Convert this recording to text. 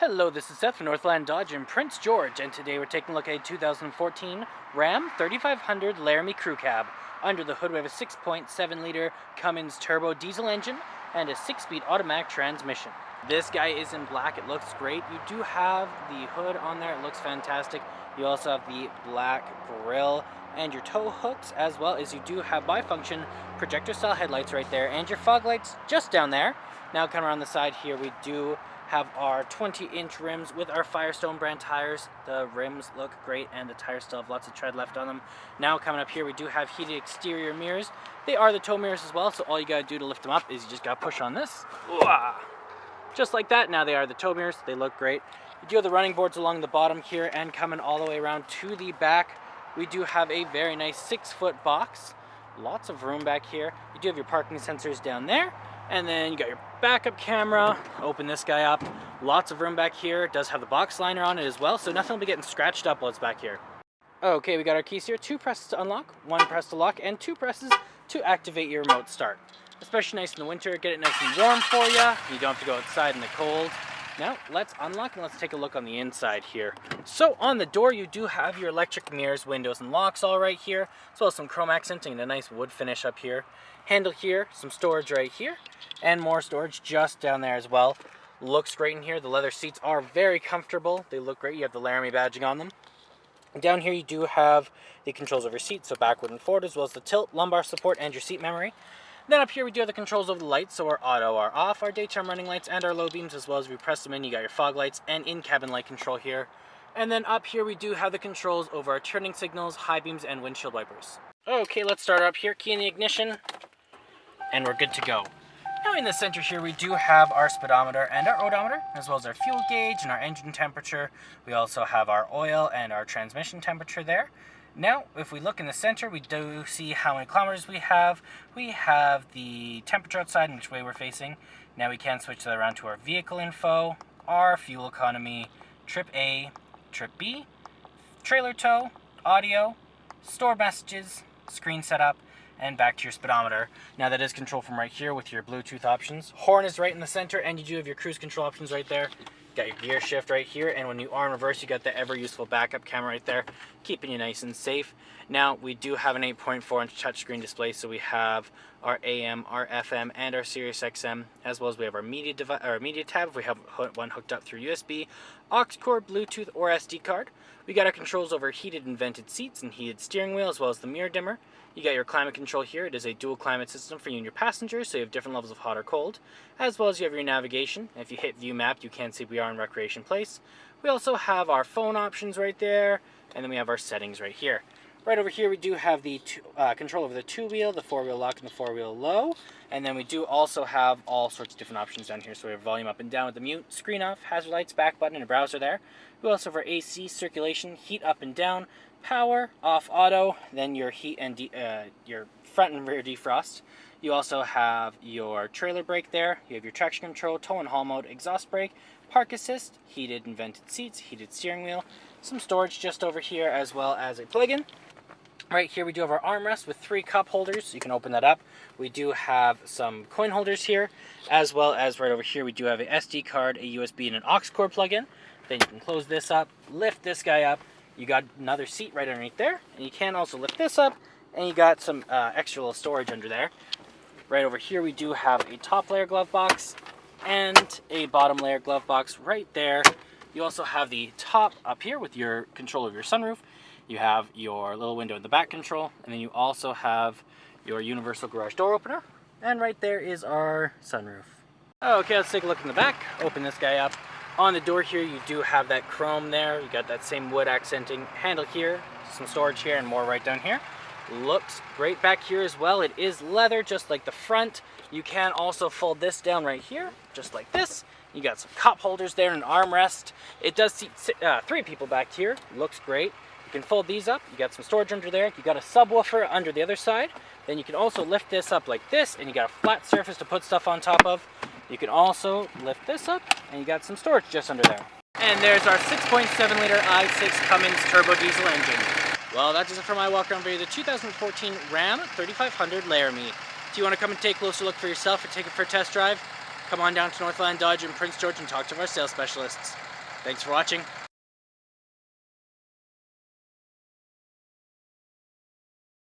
Hello, this is Seth from Northland Dodge in Prince George, and today we're taking a look at a 2014 Ram 3500 Laramie Crew Cab. Under the hood we have a 6.7 liter Cummins turbo diesel engine and a 6-speed automatic transmission. This guy is in black, it looks great. You do have the hood on there, it looks fantastic. You also have the black grille and your tow hooks, as well as you do have bifunction projector style headlights right there and your fog lights just down there. Now coming around the side here, we do have our 20-inch rims with our Firestone brand tires. The rims look great and the tires still have lots of tread left on them. Now coming up here, we do have heated exterior mirrors. They are the tow mirrors as well, so all you gotta do to lift them up is you just gotta push on this. Just like that. Now they are the tow mirrors. They look great. You do have the running boards along the bottom here, and coming all the way around to the back, we do have a very nice 6-foot box. Lots of room back here. You do have your parking sensors down there. And then you got your backup camera. Open this guy up. Lots of room back here. It does have the box liner on it as well, so nothing will be getting scratched up while it's back here. Okay, we got our keys here. 2 presses to unlock, 1 press to lock, and 2 presses to activate your remote start. Especially nice in the winter. Get it nice and warm for you. You don't have to go outside in the cold. Now, let's unlock and let's take a look on the inside here. So, on the door, you do have your electric mirrors, windows, and locks all right here, as well as some chrome accenting and a nice wood finish up here. Handle here, some storage right here, and more storage just down there as well. Looks great in here. The leather seats are very comfortable. They look great. You have the Laramie badging on them. And down here, you do have the controls over your seat, so backward and forward, as well as the tilt, lumbar support, and your seat memory. Then up here we do have the controls over the lights, so our auto, our off, our daytime running lights, and our low beams, as well as if you press them in, you got your fog lights and in-cabin light control here. And then up here we do have the controls over our turning signals, high beams, and windshield wipers. Okay, let's start up here, key in the ignition, and we're good to go. Now in the center here we do have our speedometer and our odometer, as well as our fuel gauge and our engine temperature. We also have our oil and our transmission temperature there. Now, if we look in the center, we do see how many kilometers we have. We have the temperature outside and which way we're facing. Now we can switch that around to our vehicle info, our fuel economy, trip A, trip B, trailer tow, audio, store messages, screen setup, and back to your speedometer. Now that is controlled from right here with your Bluetooth options. Horn is right in the center, and you do have your cruise control options right there. Got your gear shift right here, and when you are in reverse, you got the ever useful backup camera right there, keeping you nice and safe. Now we do have an 8.4-inch touchscreen display, so we have our AM, our FM, and our Sirius XM, as well as we have our media tab if we have one hooked up through USB, aux cord, Bluetooth, or SD card. We got our controls over heated and vented seats and heated steering wheel, as well as the mirror dimmer. You got your climate control here. It is a dual climate system for you and your passengers, so you have different levels of hot or cold, as well as you have your navigation. If you hit view map, you can see we are in Recreation Place. We also have our phone options right there, and then we have our settings right here. Right over here we do have the control over the 2-wheel, the 4-wheel lock, and the 4-wheel low. And then we do also have all sorts of different options down here. So we have volume up and down with the mute, screen off, hazard lights, back button, and a browser there. We also have our AC, circulation, heat up and down, power, off auto, then your heat and your front and rear defrost. You also have your trailer brake there. You have your traction control, tow and haul mode, exhaust brake, park assist, heated and vented seats, heated steering wheel, some storage just over here, as well as a plug-in. Right here we do have our armrest with 3 cup holders. You can open that up. We do have some coin holders here, as well as right over here we do have a SD card, a USB, and an aux cord plug-in. Then you can close this up, lift this guy up. You got another seat right underneath there, and you can also lift this up, and you got some extra little storage under there. Right over here we do have a top layer glove box and a bottom layer glove box right there. You also have the top up here with your control of your sunroof. You have your little window in the back control, and then you also have your universal garage door opener, and right there is our sunroof. Okay, let's take a look in the back. Open this guy up. On the door here, you do have that chrome there. You got that same wood accenting handle here, some storage here, and more right down here. Looks great back here as well. It is leather, just like the front. You can also fold this down right here, just like this. You got some cup holders there and an armrest. It does seat 3 people back here. Looks great. You can fold these up. You got some storage under there. You got a subwoofer under the other side. Then you can also lift this up like this, and you got a flat surface to put stuff on top of. You can also lift this up, and you got some storage just under there. And there's our 6.7 liter i6 Cummins turbo diesel engine. Well, that does it for my walk around video of the 2014 Ram 3500 Laramie. If you want to come and take a closer look for yourself or take it for a test drive, come on down to Northland Dodge in Prince George and talk to our sales specialists. Thanks for watching.